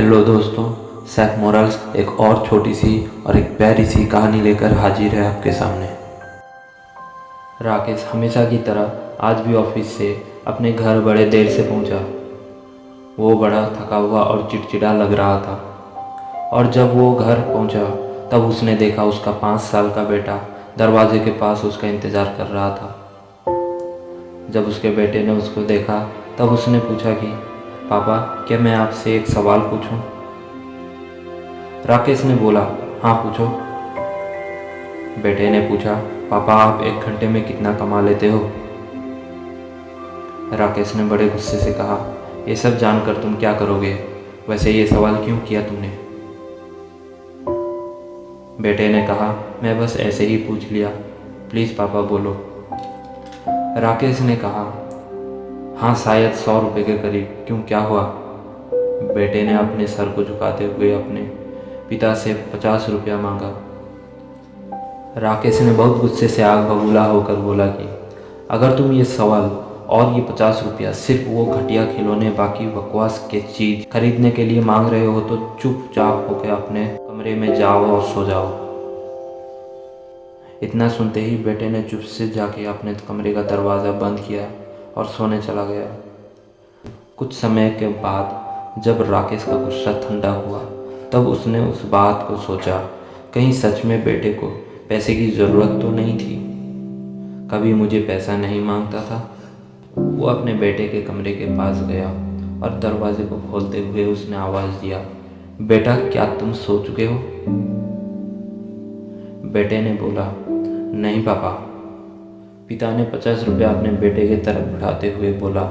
Hello दोस्तों, Saif morals एक और छोटी सी और एक प्यारी सी कहानी लेकर हाजिर है आपके सामने। राकेश हमेशा की तरह आज भी ऑफिस से अपने घर बड़े देर से पहुंचा। वो बड़ा थका हुआ और चिड़चिड़ा लग रहा था और जब वो घर पहुंचा तब उसने देखा उसका 5 साल का बेटा दरवाजे के पास उसका इंतज़ार कर रहा था। जब उसके बेटे ने उसको देखा तब उसने पूछा कि पापा, क्या मैं आपसे एक सवाल पूछूं? राकेश ने बोला, हाँ पूछो। बेटे ने पूछा, पापा आप 1 घंटे में कितना कमा लेते हो? राकेश ने बड़े गुस्से से कहा, ये सब जानकर तुम क्या करोगे? वैसे ये सवाल क्यों किया तुमने? बेटे ने कहा, मैं बस ऐसे ही पूछ लिया, प्लीज़ पापा बोलो। राकेश ने कहा, हाँ शायद 100 रुपये के करीब। क्यों, क्या हुआ? बेटे ने अपने सर को झुकाते हुए अपने पिता से 50 रुपया मांगा। राकेश ने बहुत गुस्से से आग बबूला होकर बोला कि अगर तुम ये सवाल और ये 50 रुपया सिर्फ वो घटिया खिलौने बाकी बकवास के चीज़ खरीदने के लिए मांग रहे हो तो चुपचाप होकर अपने कमरे में जाओ और सो जाओ। इतना सुनते ही बेटे ने चुप से जाके अपने कमरे का दरवाज़ा बंद किया और सोने चला गया। कुछ समय के बाद जब राकेश का गुस्सा ठंडा हुआ तब उसने उस बात को सोचा, कहीं सच में बेटे को पैसे की ज़रूरत तो नहीं थी। कभी मुझे पैसा नहीं मांगता था। वो अपने बेटे के कमरे के पास गया और दरवाजे को खोलते हुए उसने आवाज़ दिया, बेटा क्या तुम सो चुके हो? बेटे ने बोला, नहीं पापा। पिता ने 50 रुपया अपने बेटे की तरफ बढ़ाते हुए बोला,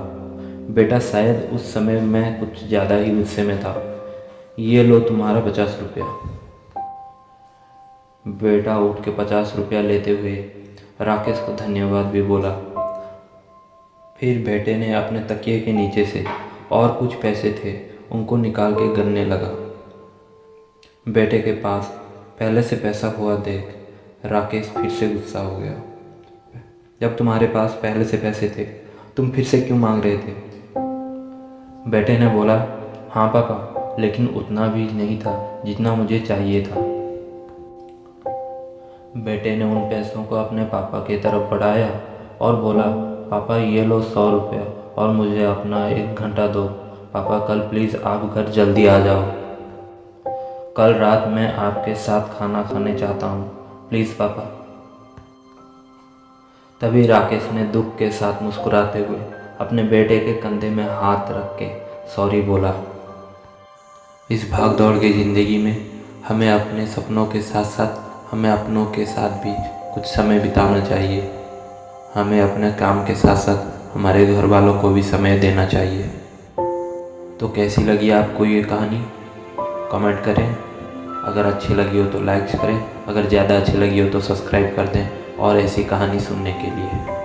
बेटा शायद उस समय मैं कुछ ज़्यादा ही गुस्से में था। ये लो तुम्हारा 50 रुपया। बेटा उठ के 50 रुपया लेते हुए राकेश को धन्यवाद भी बोला। फिर बेटे ने अपने तकिए के नीचे से और कुछ पैसे थे उनको निकाल के गिनने लगा। बेटे के पास पहले से पैसा हुआ देख राकेश फिर से गुस्सा हो गया। जब तुम्हारे पास पहले से पैसे थे तुम फिर से क्यों मांग रहे थे? बेटे ने बोला, हाँ पापा, लेकिन उतना भी नहीं था जितना मुझे चाहिए था। बेटे ने उन पैसों को अपने पापा की तरफ बढ़ाया और बोला, पापा ये लो 100 रुपया और मुझे अपना 1 घंटा दो। पापा कल प्लीज़ आप घर जल्दी आ जाओ। कल रात मैं आपके साथ खाना खाने चाहता हूँ, प्लीज़ पापा। तभी राकेश ने दुख के साथ मुस्कुराते हुए अपने बेटे के कंधे में हाथ रख के सॉरी बोला। इस भाग दौड़ की ज़िंदगी में हमें अपने सपनों के साथ साथ हमें अपनों के साथ भी कुछ समय बिताना चाहिए। हमें अपने काम के साथ साथ हमारे घर वालों को भी समय देना चाहिए। तो कैसी लगी आपको ये कहानी? कमेंट करें। अगर अच्छी लगी हो तो लाइक करें। अगर ज़्यादा अच्छी लगी हो तो सब्सक्राइब कर दें और ऐसी कहानी सुनने के लिए।